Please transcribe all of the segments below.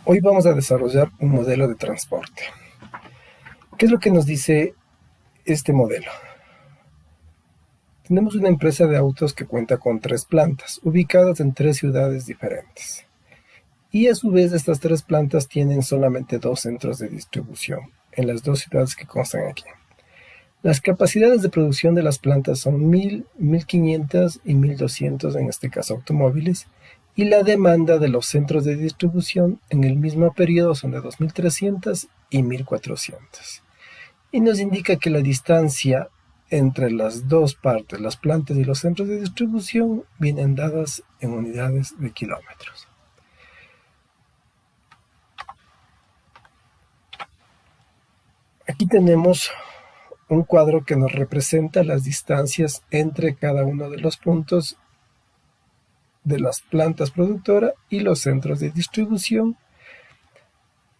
Hoy vamos a desarrollar un modelo de transporte. ¿Qué es lo que nos dice este modelo? Tenemos una empresa de autos que cuenta con 3 plantas, ubicadas en 3 ciudades diferentes. Y a su vez estas 3 plantas tienen solamente 2 centros de distribución, en las 2 ciudades que constan aquí. Las capacidades de producción de las plantas son 1000, 1500 y 1200, en este caso automóviles, y la demanda de los centros de distribución en el mismo periodo son de 2300 y 1400. Y nos indica que la distancia entre las dos partes, las plantas y los centros de distribución, vienen dadas en unidades de kilómetros. Aquí tenemos un cuadro que nos representa las distancias entre cada uno de los puntos de las plantas productoras y los centros de distribución.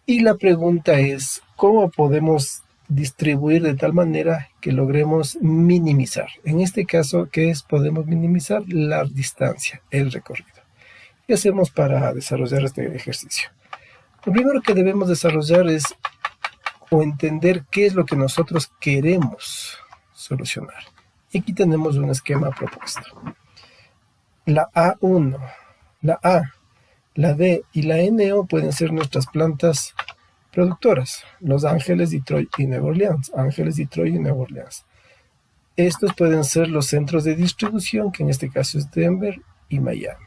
Y la pregunta es, ¿cómo podemos distribuir de tal manera que logremos minimizar? En este caso, ¿qué es? Podemos minimizar la distancia, el recorrido. ¿Qué hacemos para desarrollar este ejercicio? Lo primero que debemos desarrollar es o entender qué es lo que nosotros queremos solucionar. Y aquí tenemos un esquema propuesto. La A1, la A, la D y la NO pueden ser nuestras plantas productoras: Los Ángeles, Detroit y Nueva Orleans. Ángeles, Detroit y Nueva Orleans. Estos pueden ser los centros de distribución, que en este caso es Denver y Miami.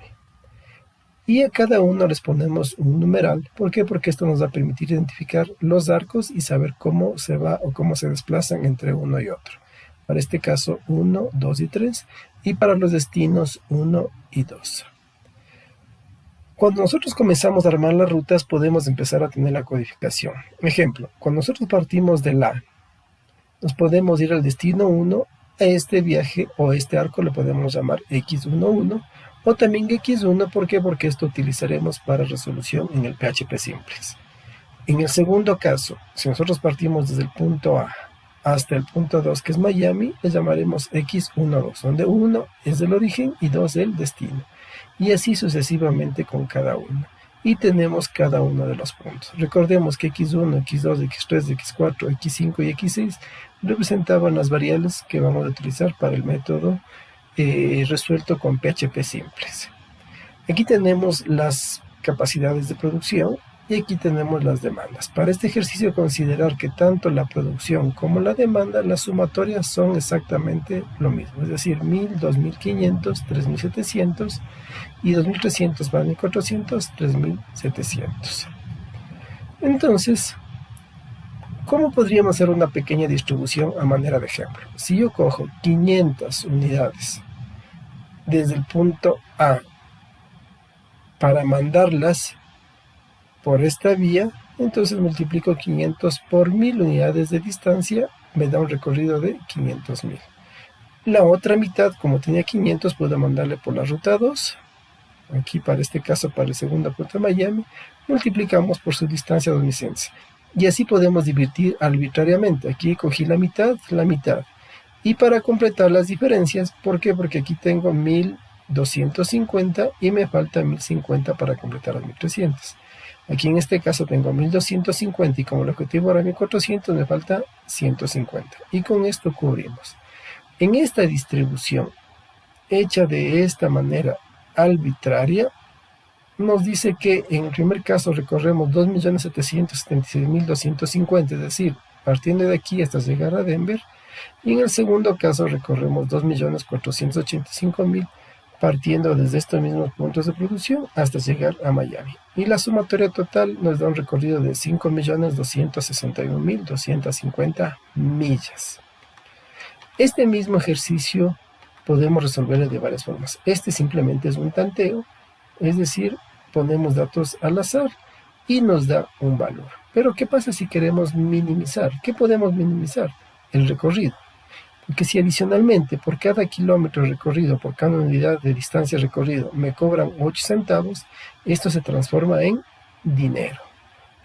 Y a cada uno les ponemos un numeral. ¿Por qué? Porque esto nos va a permitir identificar los arcos y saber cómo se va o cómo se desplazan entre uno y otro. Para este caso 1, 2 y 3, y para los destinos 1 y 2. Cuando nosotros comenzamos a armar las rutas, podemos empezar a tener la codificación. Ejemplo, cuando nosotros partimos de la, nos podemos ir al destino 1, a este viaje o este arco le podemos llamar X11, o también X1. ¿Por qué? Porque esto utilizaremos para resolución en el PHP Simplex. En el segundo caso, si nosotros partimos desde el punto A hasta el punto 2, que es Miami, le llamaremos X12, donde 1 es el origen y 2 el destino. Y así sucesivamente con cada uno. Y tenemos cada uno de los puntos. Recordemos que X1, X2, X3, X4, X5 y X6 representaban las variables que vamos a utilizar para el método resuelto con PHP Simplex. Aquí tenemos las capacidades de producción y aquí tenemos las demandas. Para este ejercicio, considerar que tanto la producción como la demanda, las sumatorias son exactamente lo mismo, es decir, 1000, 2500, 3700 y 2300 más 1400, 3700. Entonces, ¿cómo podríamos hacer una pequeña distribución a manera de ejemplo? Si yo cojo 500 unidades desde el punto A para mandarlas por esta vía, entonces multiplico 500 por 1000 unidades de distancia, me da un recorrido de 500.000. La otra mitad, como tenía 500, puedo mandarle por la ruta 2, aquí para este caso, para el segundo punto de Miami, multiplicamos por su distancia 2100. Y así podemos dividir arbitrariamente. Aquí cogí la mitad. Y para completar las diferencias, ¿por qué? Porque aquí tengo 1250 y me falta 1050 para completar las 1300. Aquí en este caso tengo 1250 y como el objetivo era 1400, me falta 150. Y con esto cubrimos. En esta distribución hecha de esta manera arbitraria, nos dice que en el primer caso recorremos 2.776.250, es decir, partiendo de aquí hasta llegar a Denver. Y en el segundo caso recorremos 2.485.000, partiendo desde estos mismos puntos de producción hasta llegar a Miami. Y la sumatoria total nos da un recorrido de 5.261.250 millas. Este mismo ejercicio podemos resolverlo de varias formas. Este simplemente es un tanteo, es decir, ponemos datos al azar y nos da un valor. Pero ¿qué pasa si queremos minimizar? ¿Qué podemos minimizar? El recorrido. Porque si adicionalmente por cada kilómetro recorrido, por cada unidad de distancia recorrido, me cobran 8 centavos, esto se transforma en dinero.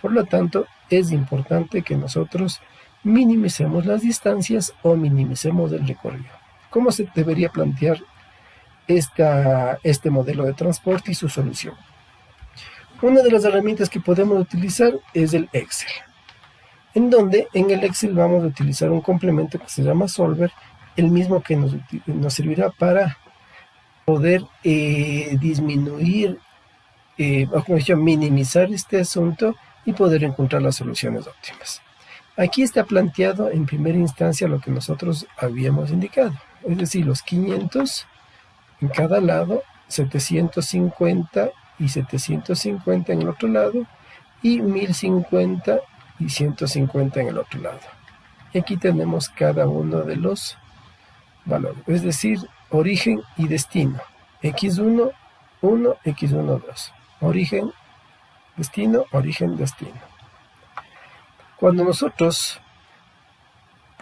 Por lo tanto, es importante que nosotros minimicemos las distancias o minimicemos el recorrido. ¿Cómo se debería plantear este modelo de transporte y su solución? Una de las herramientas que podemos utilizar es el Excel, en donde en el Excel vamos a utilizar un complemento que se llama Solver, el mismo que nos servirá para poder disminuir, o como yo, minimizar este asunto y poder encontrar las soluciones óptimas. Aquí está planteado en primera instancia lo que nosotros habíamos indicado, es decir, los 500 en cada lado, 750 y 750 en el otro lado, y 1050 y 150 en el otro lado. Y aquí tenemos cada uno de los valores, es decir, origen y destino. X1, 1, X1, 2. Origen, destino, origen, destino. Cuando nosotros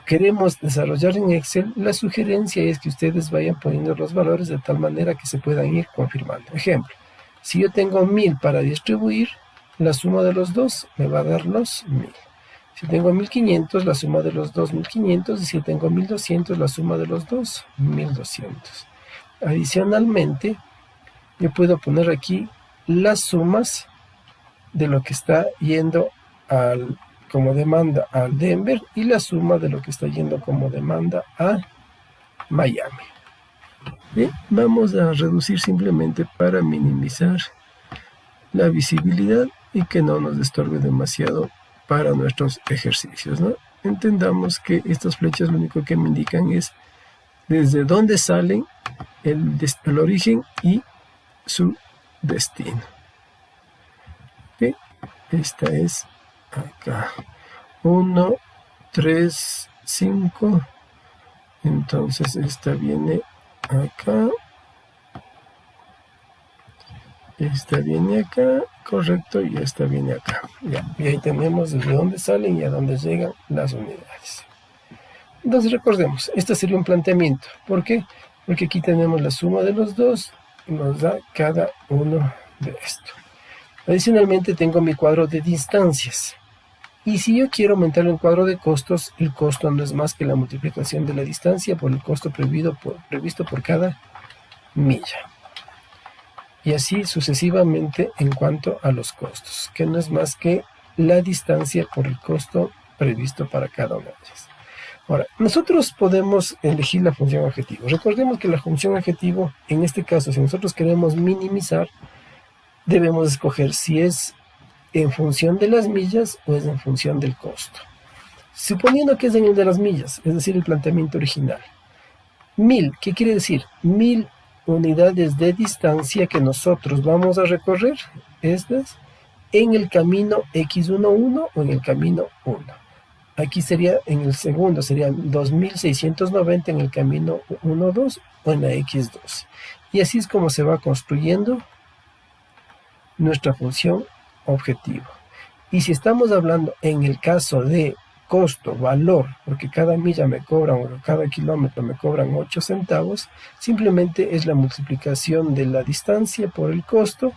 queremos desarrollar en Excel, la sugerencia es que ustedes vayan poniendo los valores de tal manera que se puedan ir confirmando. Ejemplo, si yo tengo 1000 para distribuir, la suma de los dos me va a dar los 1000. Si tengo 1500, la suma de los dos 1500, y si tengo 1200, la suma de los dos 1200. Adicionalmente, yo puedo poner aquí las sumas de lo que está yendo como demanda a Denver y la suma de lo que está yendo como demanda a Miami. Bien, vamos a reducir simplemente para minimizar la visibilidad y que no nos estorbe demasiado para nuestros ejercicios, ¿no? Entendamos que estas flechas lo único que me indican es desde dónde salen el origen y su destino. ¿Okay? Esta es acá 1, 3, 5, entonces esta viene acá, esta viene acá, correcto, y esta viene acá. Ya, y ahí tenemos desde dónde salen y a dónde llegan las unidades. Entonces recordemos, este sería un planteamiento. ¿Por qué? Porque aquí tenemos la suma de los dos, nos da cada uno de esto. Adicionalmente tengo mi cuadro de distancias. Y si yo quiero aumentar el cuadro de costos, el costo no es más que la multiplicación de la distancia por el costo previsto por cada milla. Y así sucesivamente en cuanto a los costos, que no es más que la distancia por el costo previsto para cada una de ellas. Ahora, nosotros podemos elegir la función objetivo. Recordemos que la función objetivo, en este caso, si nosotros queremos minimizar, debemos escoger si es en función de las millas o es en función del costo. Suponiendo que es en el de las millas, es decir, el planteamiento original. 1000, ¿qué quiere decir? 1000 unidades de distancia que nosotros vamos a recorrer, estas, en el camino X11 o en el camino 1. Aquí sería, en el segundo, serían 2690 en el camino 1-2 o en la X2. Y así es como se va construyendo nuestra función objetivo. Y si estamos hablando en el caso de costo, valor, porque cada milla me cobran, o cada kilómetro me cobran 8 centavos, simplemente es la multiplicación de la distancia por el costo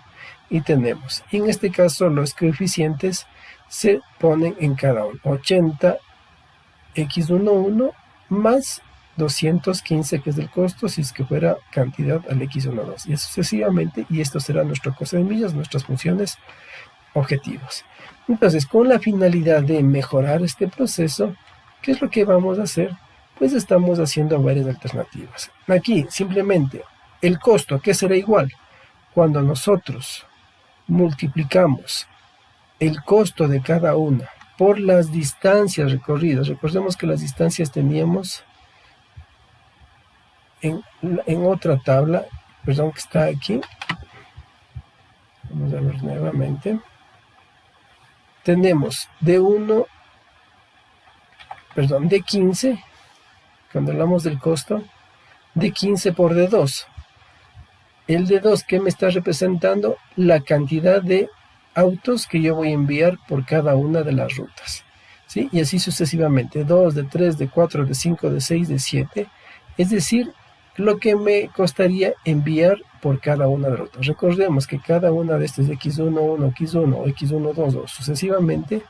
y tenemos. Y en este caso los coeficientes se ponen en cada uno. 80 X11 más 215 que es el costo si es que fuera cantidad al X12 y sucesivamente, y esto será nuestro costo de millas, nuestras funciones objetivos. Entonces, con la finalidad de mejorar este proceso, ¿qué es lo que vamos a hacer? Pues estamos haciendo varias alternativas. Aquí simplemente el costo, ¿qué será igual? Cuando nosotros multiplicamos el costo de cada una por las distancias recorridas. Recordemos que las distancias teníamos en otra tabla, perdón, que está aquí. Vamos a ver nuevamente. Tenemos de 15, cuando hablamos del costo, de 15 por D2. El D2, ¿qué me está representando? La cantidad de autos que yo voy a enviar por cada una de las rutas, ¿sí? Y así sucesivamente, 2, de 3, de 4, de 5, de 6, de 7, es decir, lo que me costaría enviar por cada una de las rutas. Recordemos que cada una de estas X11, X1 o X12 o sucesivamente,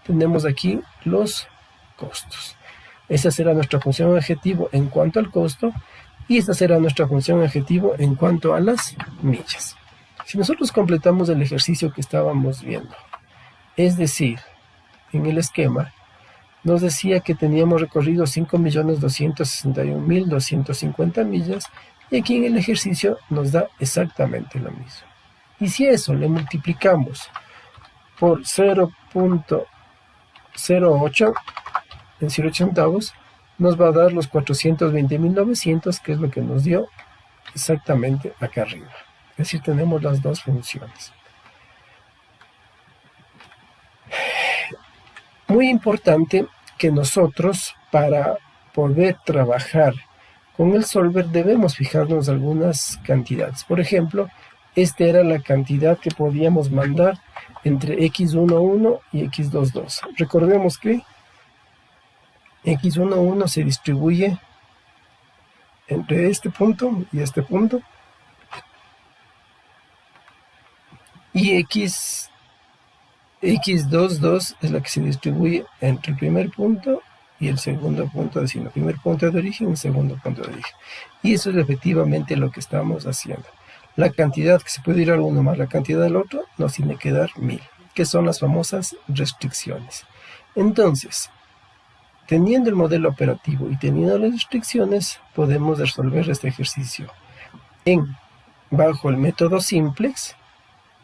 tenemos aquí los costos. Esa será nuestra función objetivo en cuanto al costo y esta será nuestra función objetivo en cuanto a las millas. Si nosotros completamos el ejercicio que estábamos viendo, es decir, en el esquema, nos decía que teníamos recorrido 5.261.250 millas, y aquí en el ejercicio nos da exactamente lo mismo. Y si eso le multiplicamos por 0.08 en 0,8 centavos, nos va a dar los 420.900, que es lo que nos dio exactamente acá arriba. Es decir, tenemos las dos funciones. Muy importante que nosotros, para poder trabajar con el solver, debemos fijarnos algunas cantidades. Por ejemplo, esta era la cantidad que podíamos mandar entre x11 y x22. Recordemos que x11 se distribuye entre este punto y este punto, y x22 es la que se distribuye entre el primer punto y el segundo punto de destino, el primer punto de origen y el segundo punto de origen. Y eso es efectivamente lo que estamos haciendo. La cantidad que se puede ir al uno más la cantidad del otro nos tiene que dar 1000, que son las famosas restricciones. Entonces, teniendo el modelo operativo y teniendo las restricciones, podemos resolver este ejercicio bajo el método simplex,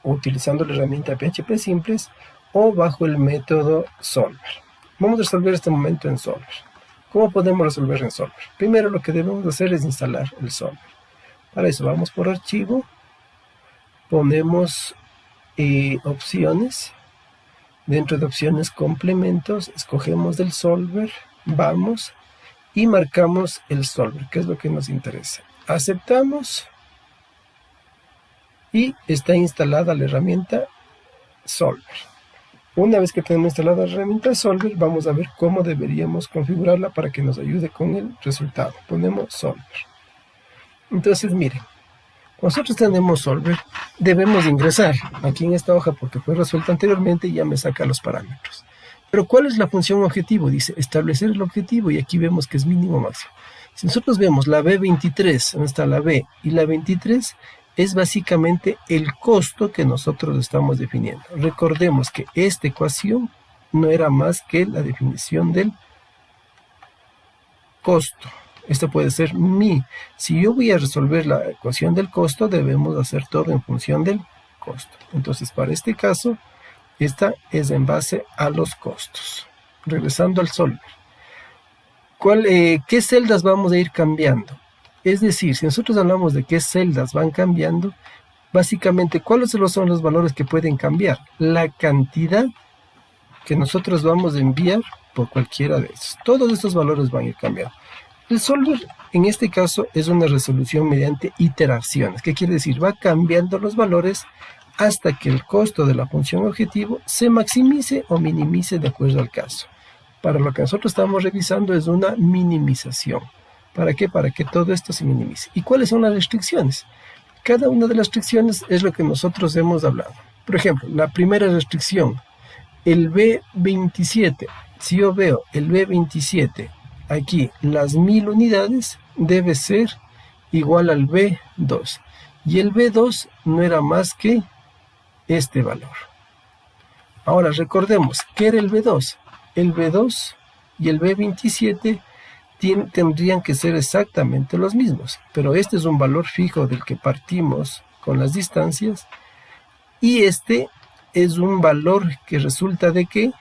utilizando la herramienta PHP simplex, o bajo el método solver. Vamos a resolver este momento en solver. ¿Cómo podemos resolver en solver? Primero lo que debemos hacer es instalar el solver. Para eso vamos por archivo, ponemos opciones, dentro de opciones complementos, escogemos del solver, vamos y marcamos el solver, que es lo que nos interesa. Aceptamos y está instalada la herramienta solver. Una vez que tenemos instalada la herramienta solver, vamos a ver cómo deberíamos configurarla para que nos ayude con el resultado. Ponemos solver. Entonces miren, nosotros tenemos solver, debemos ingresar aquí en esta hoja porque fue resuelta anteriormente y ya me saca los parámetros. Pero ¿cuál es la función objetivo? Dice establecer el objetivo, y aquí vemos que es mínimo máximo. Si nosotros vemos la B23, donde está la B y la 23, es básicamente el costo que nosotros estamos definiendo. Recordemos que esta ecuación no era más que la definición del costo. Esto puede ser mi. Si yo voy a resolver la ecuación del costo, debemos hacer todo en función del costo. Entonces, para este caso, esta es en base a los costos. Regresando al solver. ¿Qué celdas vamos a ir cambiando? Es decir, si nosotros hablamos de qué celdas van cambiando, básicamente, ¿cuáles son los valores que pueden cambiar? La cantidad que nosotros vamos a enviar por cualquiera de estos. Todos estos valores van a ir cambiando. El solver, en este caso, es una resolución mediante iteraciones. ¿Qué quiere decir? Va cambiando los valores hasta que el costo de la función objetivo se maximice o minimice de acuerdo al caso. Para lo que nosotros estamos revisando es una minimización. ¿Para qué? Para que todo esto se minimice. ¿Y cuáles son las restricciones? Cada una de las restricciones es lo que nosotros hemos hablado. Por ejemplo, la primera restricción, el B27. Si yo veo el B27, aquí las 1000 unidades debe ser igual al B2. Y el B2 no era más que este valor. Ahora recordemos, ¿qué era el B2? El B2 y el B27 tendrían que ser exactamente los mismos, pero este es un valor fijo del que partimos con las distancias, y este es un valor que resulta de que,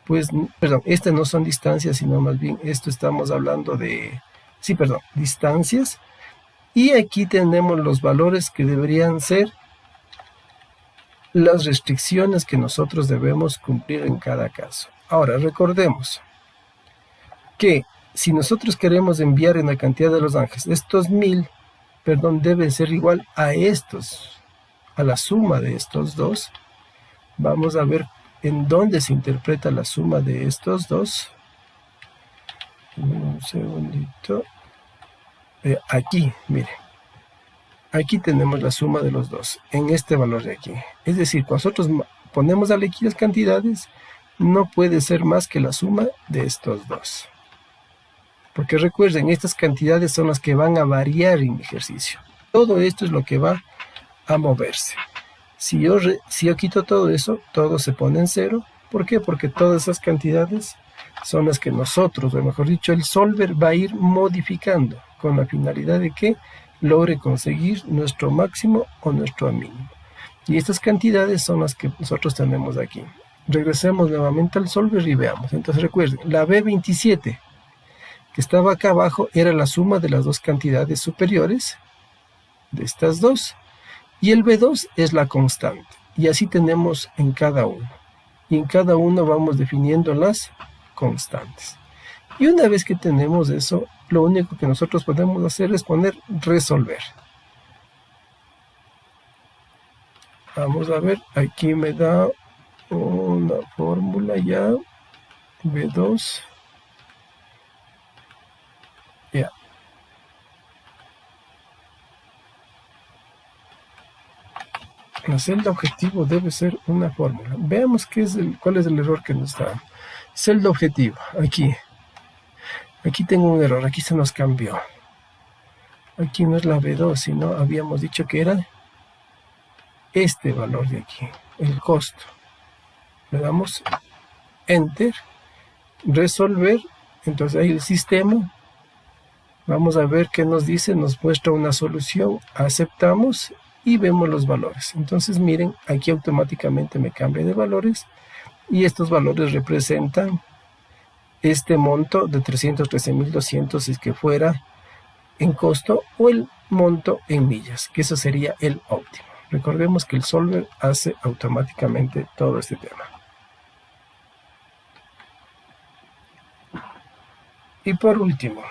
pues, perdón, este no son distancias, sino más bien esto estamos hablando de, distancias, y aquí tenemos los valores que deberían ser las restricciones que nosotros debemos cumplir en cada caso. Ahora, recordemos que si nosotros queremos enviar en la cantidad de Los Ángeles, estos 1000, deben ser igual a estos, a la suma de estos dos. Vamos a ver en dónde se interpreta la suma de estos dos. Un segundito. Aquí, miren. Aquí tenemos la suma de los dos, en este valor de aquí. Es decir, cuando nosotros ponemos aquí las cantidades, no puede ser más que la suma de estos dos. Porque recuerden, estas cantidades son las que van a variar en el ejercicio. Todo esto es lo que va a moverse. Si yo quito todo eso, todo se pone en cero. ¿Por qué? Porque todas esas cantidades son las que nosotros, o mejor dicho, el solver va a ir modificando con la finalidad de que logre conseguir nuestro máximo o nuestro mínimo. Y estas cantidades son las que nosotros tenemos aquí. Regresemos nuevamente al solver y veamos. Entonces recuerden, la B27 que estaba acá abajo era la suma de las dos cantidades superiores de estas dos. Y el B2 es la constante. Y así tenemos en cada uno. Y en cada uno vamos definiendo las constantes. Y una vez que tenemos eso, lo único que nosotros podemos hacer es poner resolver. Vamos a ver, aquí me da una fórmula ya, B2, ya. La celda objetivo debe ser una fórmula. Veamos cuál es el error que nos da. Celda objetivo, aquí tengo un error, aquí se nos cambió. Aquí no es la B2, sino habíamos dicho que era este valor de aquí, el costo. Le damos Enter, resolver, entonces ahí el sistema, vamos a ver qué nos dice, nos muestra una solución, aceptamos y vemos los valores. Entonces miren, aquí automáticamente me cambia de valores y estos valores representan este monto de 313.200 si es que fuera en costo o el monto en millas, que eso sería el óptimo. Recordemos que el solver hace automáticamente todo este tema. Y por último,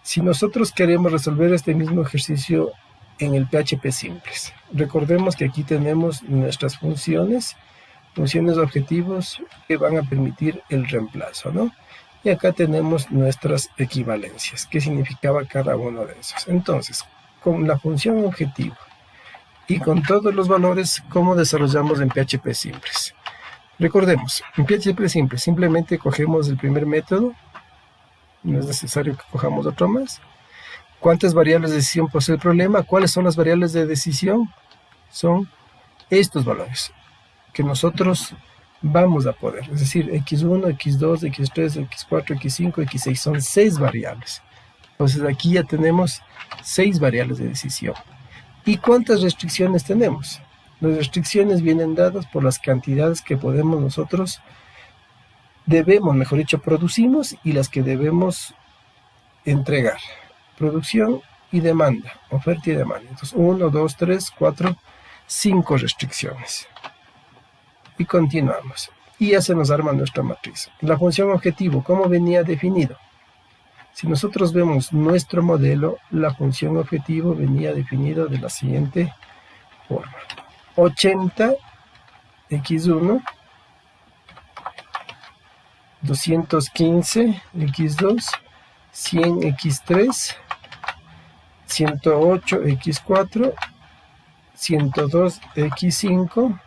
si nosotros queremos resolver este mismo ejercicio en el PHP simples, recordemos que aquí tenemos nuestras funciones objetivos que van a permitir el reemplazo, ¿no? Y acá tenemos nuestras equivalencias, qué significaba cada uno de esos. Entonces, con la función objetivo y con todos los valores, ¿cómo desarrollamos en PHP simples? Recordemos, en PHP simples simplemente cogemos el primer método, no es necesario que cojamos otro más. ¿Cuántas variables de decisión posee el problema? ¿Cuáles son las variables de decisión? Son estos valores que nosotros vamos a poder, es decir, x1, x2, x3, x4, x5, x6, son 6 variables. Entonces aquí ya tenemos 6 variables de decisión. ¿Y cuántas restricciones tenemos? Las restricciones vienen dadas por las cantidades que mejor dicho, producimos y las que debemos entregar. Producción y demanda, oferta y demanda. Entonces 1, 2, 3, 4, 5 restricciones. Y continuamos. Y ya se nos arma nuestra matriz. La función objetivo, ¿cómo venía definido? Si nosotros vemos nuestro modelo, la función objetivo venía definido de la siguiente forma. 80 x1, 215 x2, 100 x3, 108 x4, 102 x5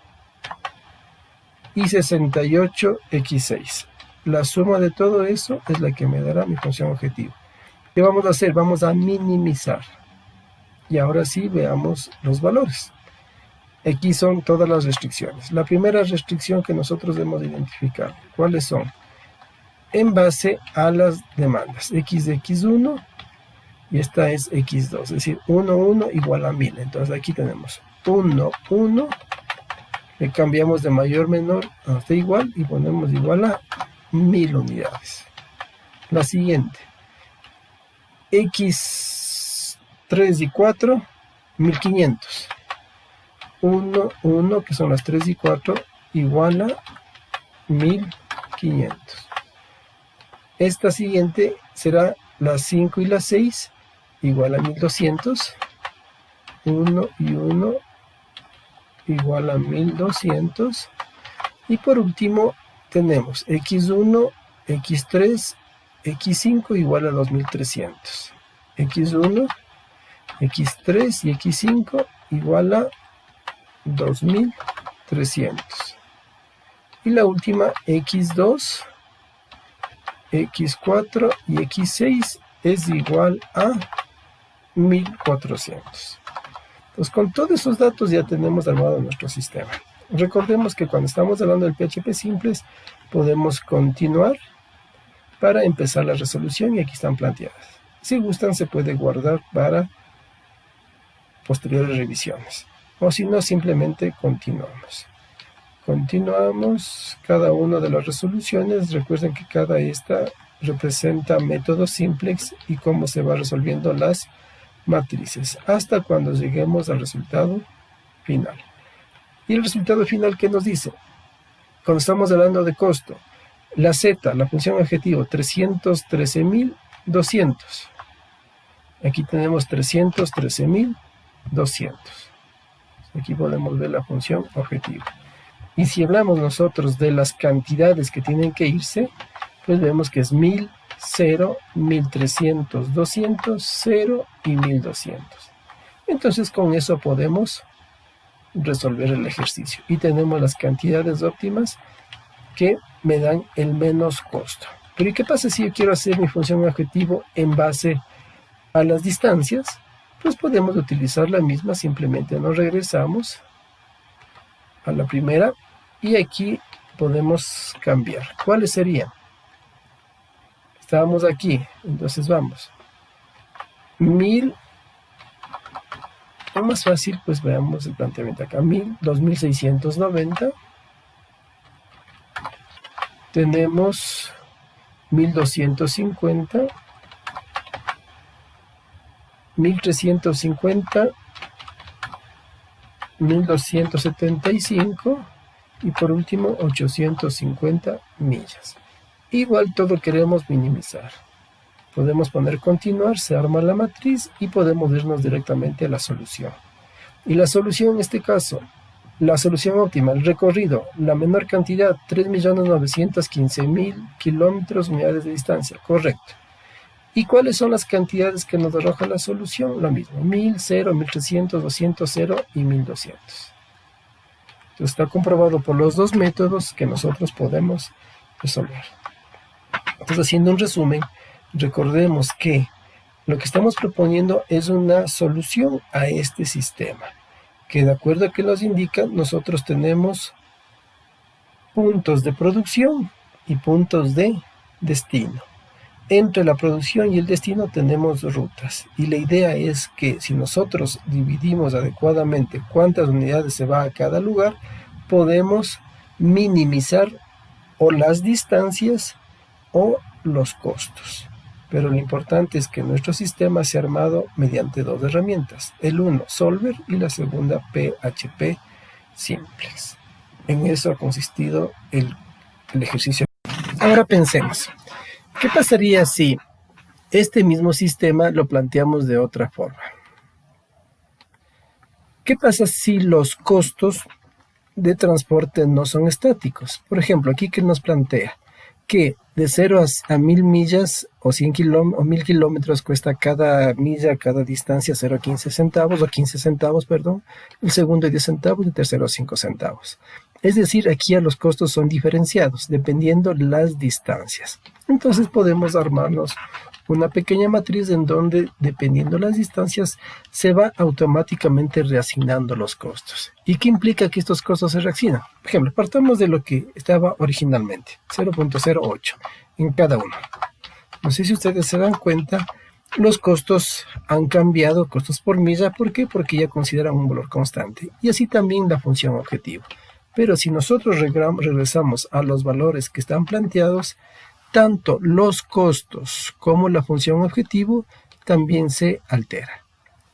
y 68 x6. La suma de todo eso es la que me dará mi función objetivo. ¿Qué vamos a hacer? Vamos a minimizar. Y ahora sí veamos los valores. Aquí son todas las restricciones. La primera restricción que nosotros debemos identificar, ¿cuáles son? En base a las demandas, x de x1 y esta es x2, es decir, 1, 1 igual a 1000. Entonces aquí tenemos 1, 1, le cambiamos de mayor, menor hasta igual y ponemos igual a 1000 unidades. La siguiente, x3 y 4, 1500. 1, 1, que son las 3 y 4, igual a 1500. Esta siguiente será las 5 y las 6, igual a 1200. 1 y 1, igual a 1200. Y por último tenemos x1, x3, x5 igual a 2300. x1, x3 y x5 igual a 2300. Y la última, x2, x4 y x6 es igual a 1400. Entonces, con todos esos datos ya tenemos armado nuestro sistema. Recordemos que cuando estamos hablando del PHP simples, podemos continuar para empezar la resolución y aquí están planteadas. Si gustan, se puede guardar para posteriores revisiones. O si no, simplemente continuamos. Continuamos cada una de las resoluciones. Recuerden que cada esta representa métodos simplex y cómo se va resolviendo las matrices hasta cuando lleguemos al resultado final. Y el resultado final, ¿qué nos dice? Cuando estamos hablando de costo, la Z, la función objetivo, 313.200. Aquí tenemos 313.200. Aquí podemos ver la función objetivo. Y si hablamos nosotros de las cantidades que tienen que irse, pues vemos que es 1000, 0, 1300, 200, 0 y 1200. Entonces con eso podemos resolver el ejercicio. Y tenemos las cantidades óptimas que me dan el menos costo. Pero ¿y qué pasa si yo quiero hacer mi función objetivo en base a las distancias? Pues podemos utilizar la misma, simplemente nos regresamos a la primera y aquí podemos cambiar. ¿Cuáles serían? Estábamos aquí, entonces vamos. 1000, o más fácil, pues veamos el planteamiento acá. 2690. Tenemos 1250. 1350. 1275 y por último 850 millas. Igual todo queremos minimizar. Podemos poner continuar, se arma la matriz y podemos irnos directamente a la solución. Y la solución en este caso, la solución óptima, el recorrido, la menor cantidad, 3.915.000 kilómetros unidades de distancia, correcto. ¿Y cuáles son las cantidades que nos arroja la solución? Lo mismo, 1000, 0, 1300, 200, 0 y 1200. Entonces está comprobado por los dos métodos que nosotros podemos resolver. Entonces, haciendo un resumen, recordemos que lo que estamos proponiendo es una solución a este sistema, que de acuerdo a que nos indica, nosotros tenemos puntos de producción y puntos de destino. Entre la producción y el destino tenemos rutas y la idea es que si nosotros dividimos adecuadamente cuántas unidades se va a cada lugar, podemos minimizar o las distancias o los costos. Pero lo importante es que nuestro sistema sea armado mediante dos herramientas, el uno Solver y la segunda PHP Simplex. En eso ha consistido el ejercicio. Ahora pensemos, ¿qué pasaría si este mismo sistema lo planteamos de otra forma? ¿Qué pasa si los costos de transporte no son estáticos? Por ejemplo, aquí que nos plantea que de 0 a 1000 millas o 100 o 1000 kilómetros cuesta cada milla, cada distancia 0,15 centavos o 15 centavos, perdón, el segundo 10 centavos y el tercero 5 centavos. Es decir, aquí ya los costos son diferenciados dependiendo las distancias. Entonces podemos armarnos una pequeña matriz en donde, dependiendo las distancias, se va automáticamente reasignando los costos. ¿Y qué implica que estos costos se reasignan? Por ejemplo, partamos de lo que estaba originalmente, 0.08 en cada uno. No sé si ustedes se dan cuenta, los costos han cambiado, costos por milla. ¿Por qué? Porque ya consideran un valor constante. Y así también la función objetivo. Pero si nosotros regresamos a los valores que están planteados, tanto los costos como la función objetivo también se altera.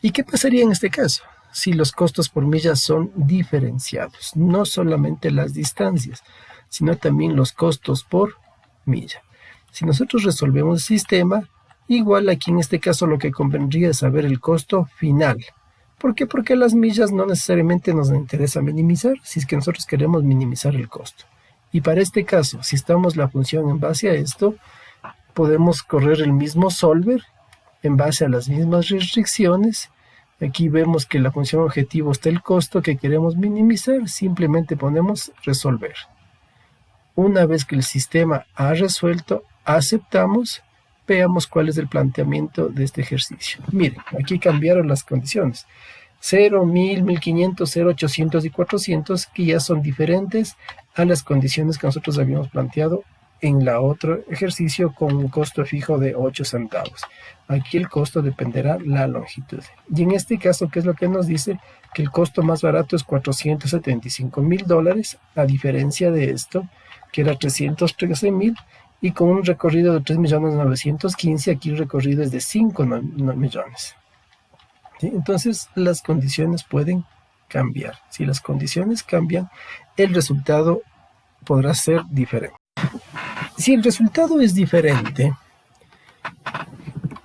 ¿Y qué pasaría en este caso? Si los costos por milla son diferenciados, no solamente las distancias, sino también los costos por milla. Si nosotros resolvemos el sistema, igual aquí en este caso lo que convendría es saber el costo final. ¿Por qué? Porque las millas no necesariamente nos interesa minimizar, si es que nosotros queremos minimizar el costo. Y para este caso, si estamos la función en base a esto, podemos correr el mismo solver en base a las mismas restricciones. Aquí vemos que la función objetivo está el costo que queremos minimizar, simplemente ponemos resolver. Una vez que el sistema ha resuelto, aceptamos, veamos cuál es el planteamiento de este ejercicio. Miren, aquí cambiaron las condiciones. 0, 1000, 1500, 0, 800 y 400, que ya son diferentes a las condiciones que nosotros habíamos planteado en la otro ejercicio con un costo fijo de 8 centavos. Aquí el costo dependerá la longitud. Y en este caso, ¿qué es lo que nos dice? Que el costo más barato es $475,000, a diferencia de esto, que era 313,000, y con un recorrido de 3.915.000, aquí el recorrido es de 5 millones. ¿Sí? Entonces, las condiciones pueden cambiar. Si las condiciones cambian, el resultado podrá ser diferente. Si el resultado es diferente,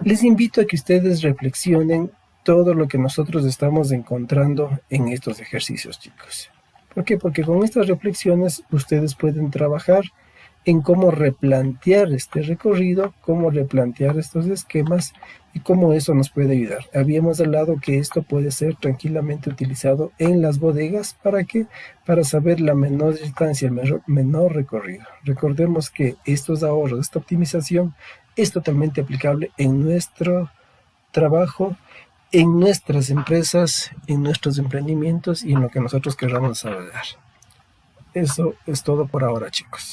les invito a que ustedes reflexionen todo lo que nosotros estamos encontrando en estos ejercicios, chicos. ¿Por qué? Porque con estas reflexiones ustedes pueden trabajar en cómo replantear este recorrido, cómo replantear estos esquemas y cómo eso nos puede ayudar. Habíamos hablado que esto puede ser tranquilamente utilizado en las bodegas. ¿Para qué? Para saber la menor distancia, el menor recorrido. Recordemos que estos ahorros, esta optimización es totalmente aplicable en nuestro trabajo, en nuestras empresas, en nuestros emprendimientos y en lo que nosotros queramos desarrollar. Eso es todo por ahora, chicos.